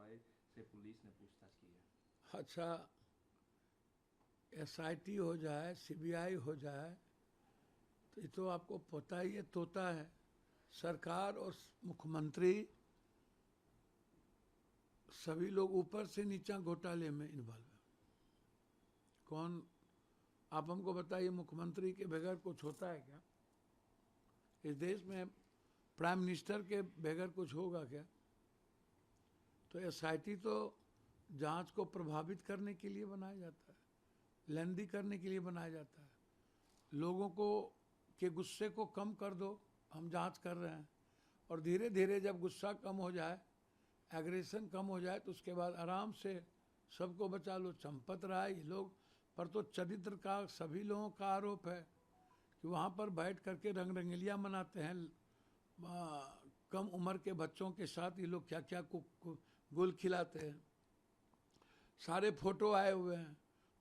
रॉय से पुलिस ने पूछताछ की है। अच्छा, SIT हो जाए, CBI हो जाए, तो ये तो आपको पता ही है, तोता है। सरकार और मुख्यमंत्री सभी लोग ऊपर से नीचा घोटाले में इन्वॉल्व है। कौन, आप हमको बताइए, मुख्यमंत्री के बगैर कुछ होता है क्या इस देश में? प्राइम मिनिस्टर के बगैर कुछ होगा क्या? तो SIT तो जांच को प्रभावित करने के लिए बनाया जाता है, लेंदी करने के लिए बनाया जाता है। लोगों को के गुस्से को कम कर दो, हम जांच कर रहे हैं, और धीरे धीरे जब गुस्सा कम हो जाए, एग्रेशन कम हो जाए, तो उसके बाद आराम से सबको बचा लो। चंपत राय ये लोग पर तो चरित्र का सभी लोगों का आरोप है कि वहाँ पर बैठ करके रंग रंगलियाँ मनाते हैं। कम उम्र के बच्चों के साथ ये लोग क्या क्या गुल खिलाते हैं। सारे फोटो आए हुए हैं।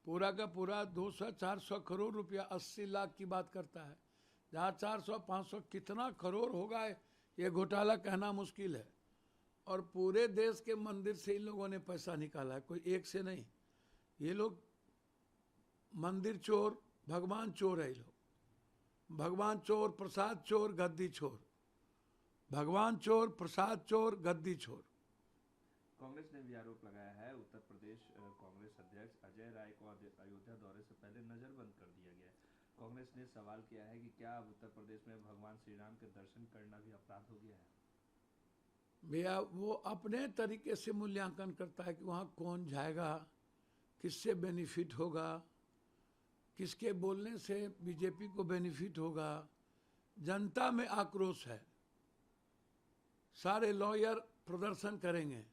पूरा का पूरा 200-400 करोड़ रुपया, 80 लाख की बात करता है, जहाँ 400-500 कितना करोड़ होगा ये घोटाला कहना मुश्किल है। और पूरे देश के मंदिर से इन लोगों ने पैसा निकाला है, कोई एक से नहीं। ये लोग मंदिर चोर, भगवान चोर है। ये लोग भगवान चोर, प्रसाद चोर, गद्दी चोर। भगवान चोर, प्रसाद चोर, गद्दी चोर। कांग्रेस ने भी आरोप लगाया है उत्तर प्रदेश कांग्रेस अध्यक्ष अजय राय को अयोध्या दौरे से पहले नजरबंद कर दिया गया है। कांग्रेस ने सवाल किया है कि क्या अब उत्तर प्रदेश में भगवान श्री राम के दर्शन करना भी अपराध हो गया है। भैया वो अपने तरीके से मूल्यांकन करता है कि वहाँ कौन जाएगा, किससे बेनिफिट होगा, किसके बोलने से बीजेपी को बेनिफिट होगा। जनता में आक्रोश है, सारे लॉयर प्रदर्शन करेंगे,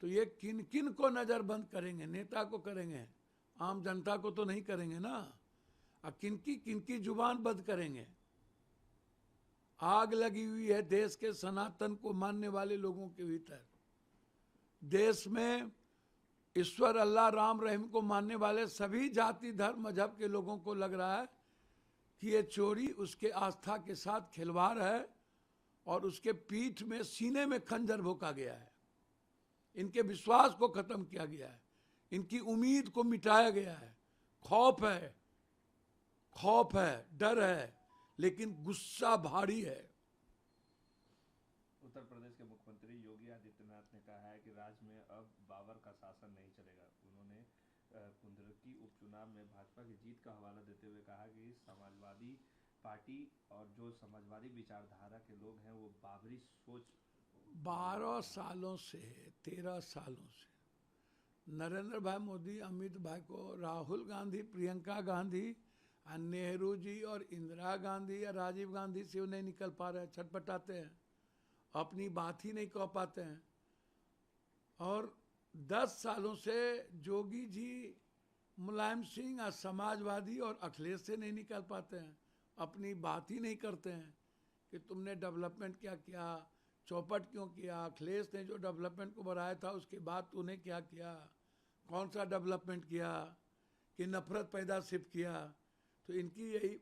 तो ये किन किन को नज़रबंद करेंगे? नेता को करेंगे, आम जनता को तो नहीं करेंगे ना। और किनकी जुबान बंद करेंगे? आग लगी हुई है देश के सनातन को मानने वाले लोगों के भीतर। देश में ईश्वर अल्लाह राम रहीम को मानने वाले सभी जाति धर्म मजहब के लोगों को लग रहा है कि ये चोरी उसके आस्था के साथ खिलवाड़ है, और उसके पीठ में, सीने में खंजर भोंका गया है। इनके विश्वास को खत्म किया गया है, इनकी उम्मीद को मिटाया गया है। खौफ है, डर है, लेकिन गुस्सा भारी है। उत्तर प्रदेश के मुख्यमंत्री योगी आदित्यनाथ ने कहा है कि राज्य में अब बाबर का शासन नहीं चलेगा। उन्होंने कुंदरकी उपचुनाव में भाजपा की जीत का हवाला देते हुए कहा कि समाजवादी पार्टी और जो समाजवादी विचारधारा के लोग हैं वो बाबरी सोच 12 सालों से, 13 सालों से नरेंद्र भाई मोदी, अमित भाई को राहुल गांधी, प्रियंका गांधी, नेहरू जी और इंदिरा गांधी या राजीव गांधी से नहीं निकल पा रहे, छटपटाते हैं, अपनी बात ही नहीं कह पाते हैं। और 10 सालों से जोगी जी, मुलायम सिंह, समाजवादी और अखिलेश से नहीं निकल पाते हैं, अपनी बात ही नहीं करते हैं कि तुमने डेवलपमेंट क्या किया, चौपट क्यों किया, अखिलेश ने जो डेवलपमेंट को बढ़ाया था उसके बाद तूने क्या किया, कौन सा डेवलपमेंट किया, कि नफरत पैदा सिर्फ किया। तो इनकी यही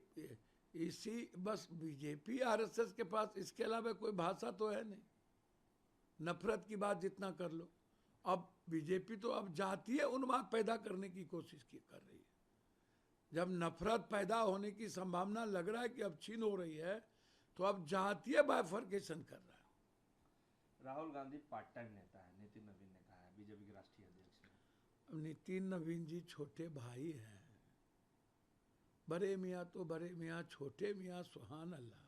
इसी बस बीजेपी RSS के पास इसके अलावा कोई भाषा तो है नहीं। नफरत की बात जितना कर लो, अब बीजेपी तो अब जातीय उन्माद पैदा करने की कोशिश कर रही है। जब नफरत पैदा होने की संभावना लग रहा है कि अब छीन हो रही है, तो अब जातीय बाइफर्केशन कर रहा है। राहुल गांधी पार्ट टाइम नेता है, नितिन नवीन ने कहा है, बीजेपी के राष्ट्रीय अध्यक्ष ने। अब नितिन नवीन जी छोटे भाई हैं, बड़े मियाँ तो बड़े मियाँ, छोटे मियाँ सुहान अल्लाह।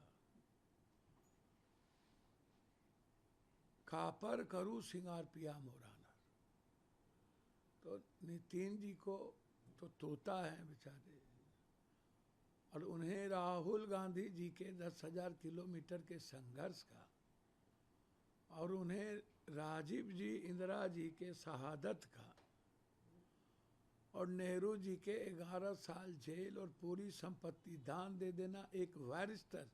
कापर करूँ सिंगार पिया मोराना। तो नितिन जी को तो तोता है बेचारे, और उन्हें राहुल गांधी जी के 10,000 किलोमीटर के संघर्ष का, और उन्हें राजीव जी, इंदिरा जी के शहादत का, और नेहरू जी के 11 साल जेल और पूरी संपत्ति दान दे देना, एक बैरिस्टर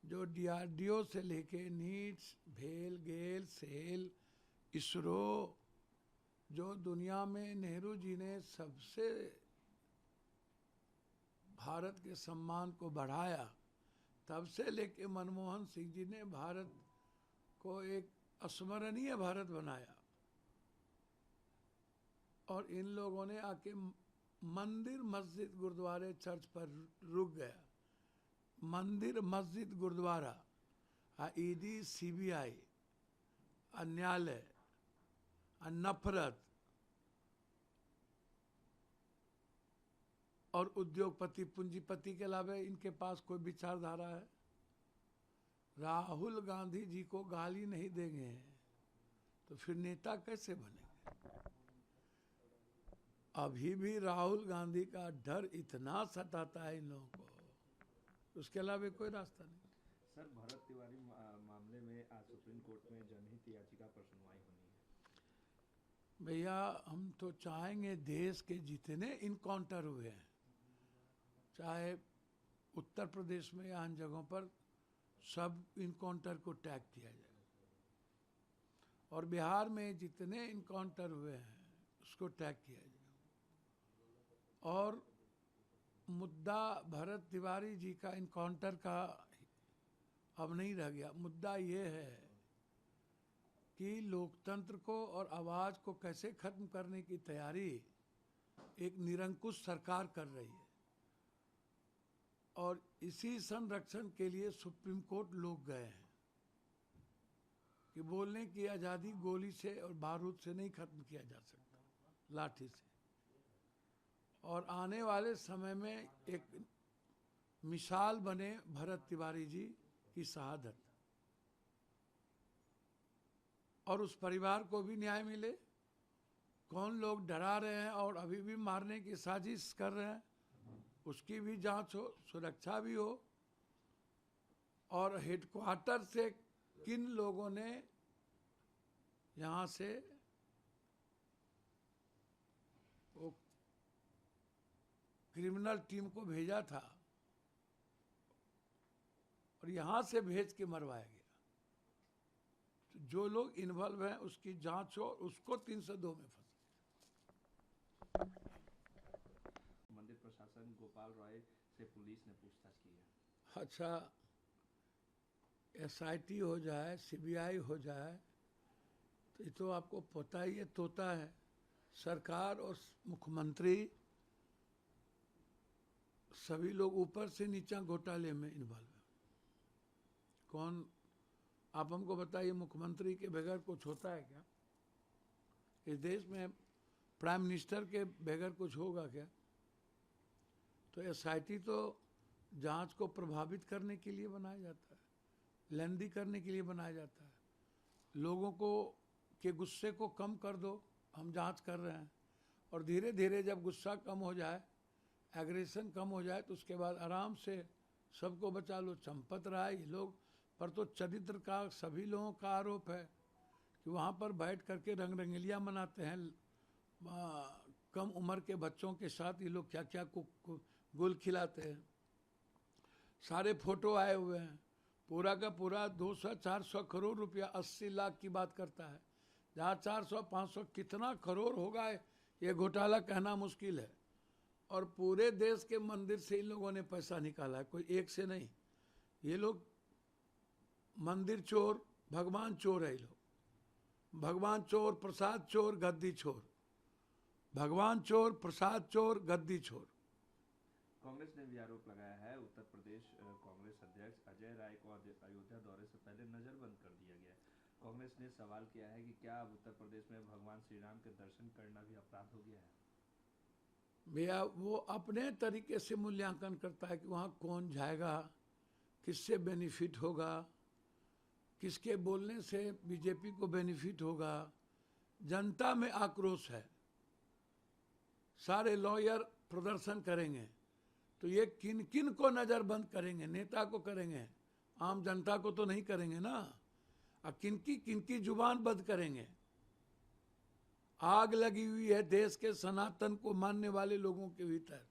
जो DRDO से लेके नीट्स, भेल, गेल, सेल, इसरो, जो दुनिया में नेहरू जी ने सबसे भारत के सम्मान को बढ़ाया, तब से लेके मनमोहन सिंह जी ने भारत को एक अस्मरणीय भारत बनाया। और इन लोगों ने आके मंदिर मस्जिद गुरुद्वारे चर्च पर रुक गया। मंदिर मस्जिद गुरुद्वारा, ईडी सीबीआई, न्यायालय, नफरत और उद्योगपति पूंजीपति के अलावा इनके पास कोई विचारधारा है? राहुल गांधी जी को गाली नहीं देंगे तो फिर नेता कैसे बनेंगे? अभी भी राहुल गांधी का डर इतना सताता है इन लोगों को, उसके अलावा कोई रास्ता नहीं। सर, भरत तिवारी मामले में आज सुप्रीम कोर्ट में जनहित याचिका पर सुनवाई होनी है। भैया, हम तो चाहेंगे देश के जितने इनकाउंटर हुए हैं, चाहे उत्तर प्रदेश में या अन्य जगहों पर, सब इनकाउंटर को टैग किया जाए, और बिहार में जितने इनकाउंटर हुए हैं उसको टैग किया जाए। और मुद्दा भरत तिवारी जी का इनकाउंटर का अब नहीं रह गया। मुद्दा ये है कि लोकतंत्र को और आवाज को कैसे खत्म करने की तैयारी एक निरंकुश सरकार कर रही है, और इसी संरक्षण के लिए सुप्रीम कोर्ट लोग गए हैं कि बोलने की आज़ादी गोली से और बारूद से नहीं खत्म किया जा सकता, लाठी से। और आने वाले समय में एक मिसाल बने भरत तिवारी जी की शहादत, और उस परिवार को भी न्याय मिले। कौन लोग डरा रहे हैं और अभी भी मारने की साजिश कर रहे हैं, उसकी भी जांच हो, सुरक्षा भी हो, और हेडक्वार्टर से किन लोगों ने यहाँ से वो क्रिमिनल टीम को भेजा था और यहाँ से भेज के मरवाया गया। तो जो लोग इन्वॉल्व हैं उसकी जांच हो, उसको 302 में फंसा। मंदिर प्रशासन गोपाल रॉय से पुलिस ने पूछताछ की है। अच्छा, एसआईटी हो जाए, सीबीआई हो जाए, तो ये तो आपको पता ही है, तोता है। सरकार और मुख्यमंत्री सभी लोग ऊपर से नीचा घोटाले में इन्वॉल्व है। कौन, आप हमको बताइए, मुख्यमंत्री के बगैर कुछ होता है क्या? इस देश में प्राइम मिनिस्टर के बगैर कुछ होगा क्या? तो एसआईटी तो जांच को प्रभावित करने के लिए बनाया जाता है, लेंदी करने के लिए बनाया जाता है। लोगों को के गुस्से को कम कर दो, हम जांच कर रहे हैं, और धीरे धीरे जब गुस्सा कम हो जाए, एग्रेशन कम हो जाए, तो उसके बाद आराम से सबको बचा लो। चंपत राय, ये लोग पर तो चरित्र का सभी लोगों का आरोप है कि वहाँ पर बैठ करके रंग रंगलियाँ मनाते हैं, कम उम्र के बच्चों के साथ ये लोग क्या क्या गुल खिलाते हैं। सारे फोटो आए हुए हैं, पूरा का पूरा 200-400 करोड़ रुपया, 80 लाख की बात करता है, जहाँ 400-500 कितना करोड़ होगा ये घोटाला कहना मुश्किल है। और पूरे देश के मंदिर से इन लोगों ने पैसा निकाला है, कोई एक से नहीं। ये लोग मंदिर चोर, भगवान चोर है। ये लोग भगवान चोर, प्रसाद चोर, गद्दी चोर। भगवान चोर, प्रसाद चोर, गद्दी चोर। कांग्रेस ने भी आरोप लगाया है उत्तर प्रदेश कांग्रेस अध्यक्ष अजय राय को अयोध्या दौरे से पहले नजरबंद कर दिया गया। कांग्रेस ने सवाल किया है कि क्या अब उत्तर प्रदेश में भगवान श्री राम के दर्शन करना भी अपराध हो गया है? भैया, वो अपने तरीके से मूल्यांकन करता है कि वहाँ कौन जाएगा, किससे बेनिफिट होगा, किसके बोलने से बीजेपी को बेनिफिट होगा। जनता में आक्रोश है, सारे लॉयर प्रदर्शन करेंगे, तो ये किन किन को नजरबंद करेंगे? नेता को करेंगे, आम जनता को तो नहीं करेंगे ना। और किनकी जुबान बंद करेंगे? आग लगी हुई है देश के सनातन को मानने वाले लोगों के भीतर।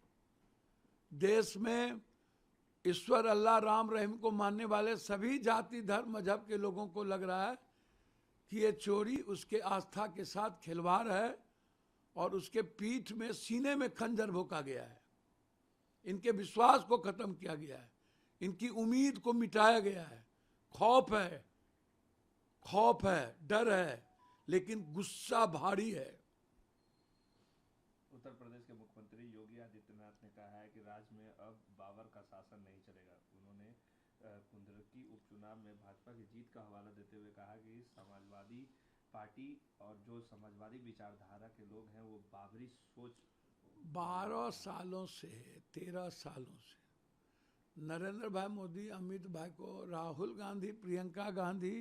देश में ईश्वर अल्लाह राम रहीम को मानने वाले सभी जाति धर्म मजहब के लोगों को लग रहा है कि ये चोरी उसके आस्था के साथ खिलवाड़ है, और उसके पीठ में, सीने में खंजर भोंका गया है। इनके विश्वास को खत्म किया गया है, इनकी उम्मीद को मिटाया गया है। खौफ है, डर है, लेकिन गुस्सा भारी है। उत्तर प्रदेश के मुख्यमंत्री योगी आदित्यनाथ ने कहा है कि राज्य में अब बाबर का शासन नहीं चलेगा। उन्होंने कुंदरकी उपचुनाव में भाजपा की जीत का हवाला देते हुए कहा कि समाजवादी पार्टी और जो समाजवादी विचारधारा के लोग हैं वो बाबरी सोच 12 सालों से 13 सालों से नरेंद्र भाई मोदी, अमित भाई को राहुल गांधी, प्रियंका गांधी,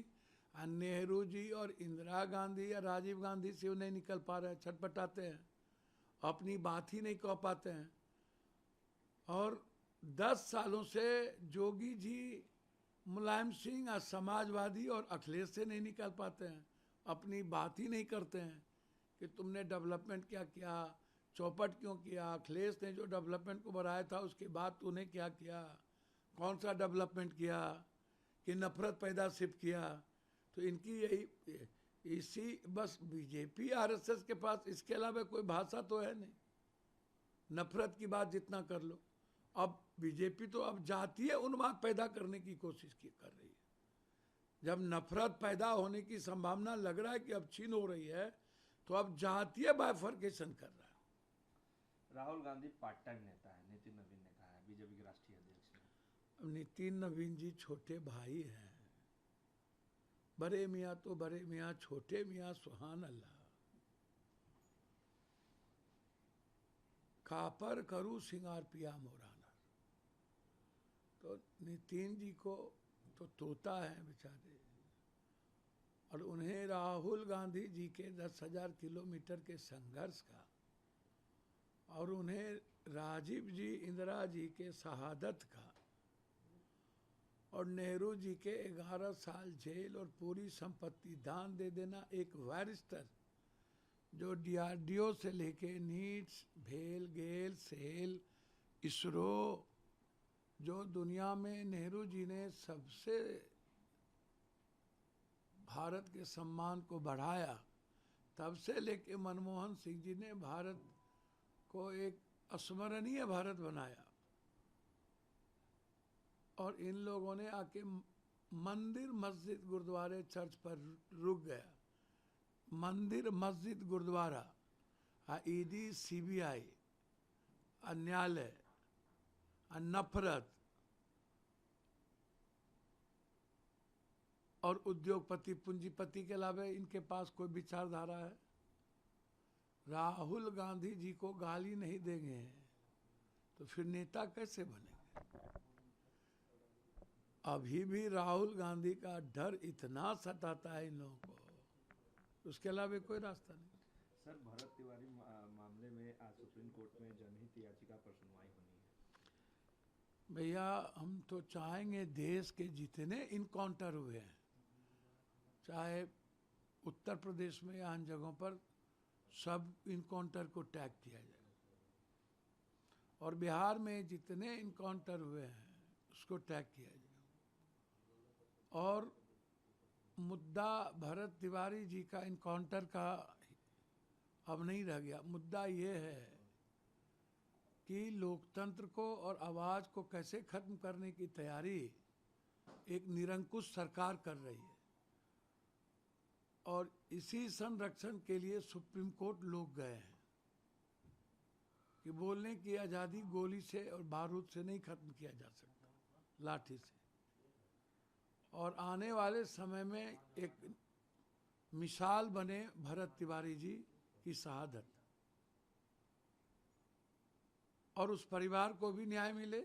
नेहरू जी और इंदिरा गांधी या राजीव गांधी से नहीं निकल पा रहे हैं, छटपटाते हैं, अपनी बात ही नहीं कह पाते हैं। और 10 सालों से जोगी जी, मुलायम सिंह, समाजवादी और अखिलेश से नहीं निकल पाते हैं, अपनी बात ही नहीं करते हैं कि तुमने डेवलपमेंट क्या किया, चौपट क्यों किया, अखिलेश ने जो डेवलपमेंट को बढ़ाया था उसके बाद तूने क्या किया, कौन सा डेवलपमेंट किया, कि नफरत पैदा सिर्फ किया। तो इनकी यही इसी बस बीजेपी आरएसएस के पास इसके अलावा कोई भाषा तो है नहीं। नफरत की बात जितना कर लो, अब बीजेपी तो अब जातीय उन्माद पैदा करने की कोशिश कर रही है। जब नफरत पैदा होने की संभावना लग रहा है कि अब छीन हो रही है, तो अब जातीय बाइफर्केशन कर रहा है। राहुल गांधी पार्ट टाइम नेता है, नितिन नवीन ने कहा है, बीजेपी के राष्ट्रीय अध्यक्ष ने। अब नितिन नवीन जी छोटे भाई हैं, बड़े मियाँ तो बड़े मियाँ, छोटे मियाँ सुहान अल्लाह। कापर करूँ सिंगार पिया मोराना। तो नितिन जी को तो तोता है बेचारे, और उन्हें राहुल गांधी जी के 10,000 किलोमीटर के संघर्ष का, और उन्हें राजीव जी, इंदिरा जी के शहादत का, और नेहरू जी के 11 साल जेल और पूरी संपत्ति दान दे देना, एक वैरिस्टर जो डीआरडीओ से लेके नीट्स, भेल, गेल, सेल, इसरो, जो दुनिया में नेहरू जी ने सबसे भारत के सम्मान को बढ़ाया, तब से लेके मनमोहन सिंह जी ने भारत को एक अस्मरणीय भारत बनाया। और इन लोगों ने आके मंदिर, मस्जिद, गुरुद्वारे, चर्च पर रुक गया। मंदिर, मस्जिद, गुरुद्वारा, ईडी, सीबीआई, न्यायालय, नफरत, और उद्योगपति, पूंजीपति के अलावा इनके पास कोई विचारधारा है? राहुल गांधी जी को गाली नहीं देंगे तो फिर नेता कैसे बनेंगे? अभी भी राहुल गांधी का डर इतना सताता है इन लोगों को, उसके अलावा कोई रास्ता नहीं। सर, भरत तिवारी मामले में आज सुप्रीम कोर्ट में जनहित याचिका पर सुनवाई होनी है। भैया, हम तो चाहेंगे देश के जितने इनकाउंटर हुए हैं, चाहे उत्तर प्रदेश में या अन्य जगहों पर, सब इनकाउंटर को टैग किया जाए, और बिहार में जितने इनकाउंटर हुए हैं उसको टैग किया जाए। और मुद्दा भरत तिवारी जी का इनकाउंटर का अब नहीं रह गया। मुद्दा ये है कि लोकतंत्र को और आवाज़ को कैसे खत्म करने की तैयारी एक निरंकुश सरकार कर रही है, और इसी संरक्षण के लिए सुप्रीम कोर्ट लोग गए हैं कि बोलने की आज़ादी गोली से और बारूद से नहीं खत्म किया जा सकता, लाठी से। और आने वाले समय में एक मिसाल बने भरत तिवारी जी की शहादत, और उस परिवार को भी न्याय मिले।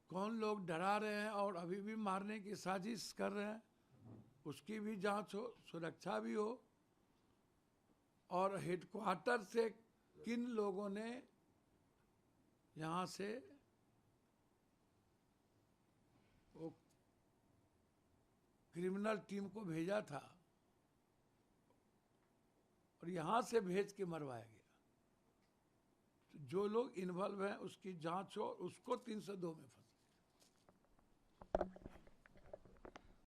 कौन लोग डरा रहे हैं और अभी भी मारने की साजिश कर रहे हैं, उसकी भी जांच हो, सुरक्षा भी हो, और हेडक्वार्टर से किन लोगों ने यहाँ से वो क्रिमिनल टीम को भेजा था और यहाँ से भेज के मरवाया गया। तो जो लोग इन्वॉल्व हैं उसकी जांच हो, उसको 302 में फंसा।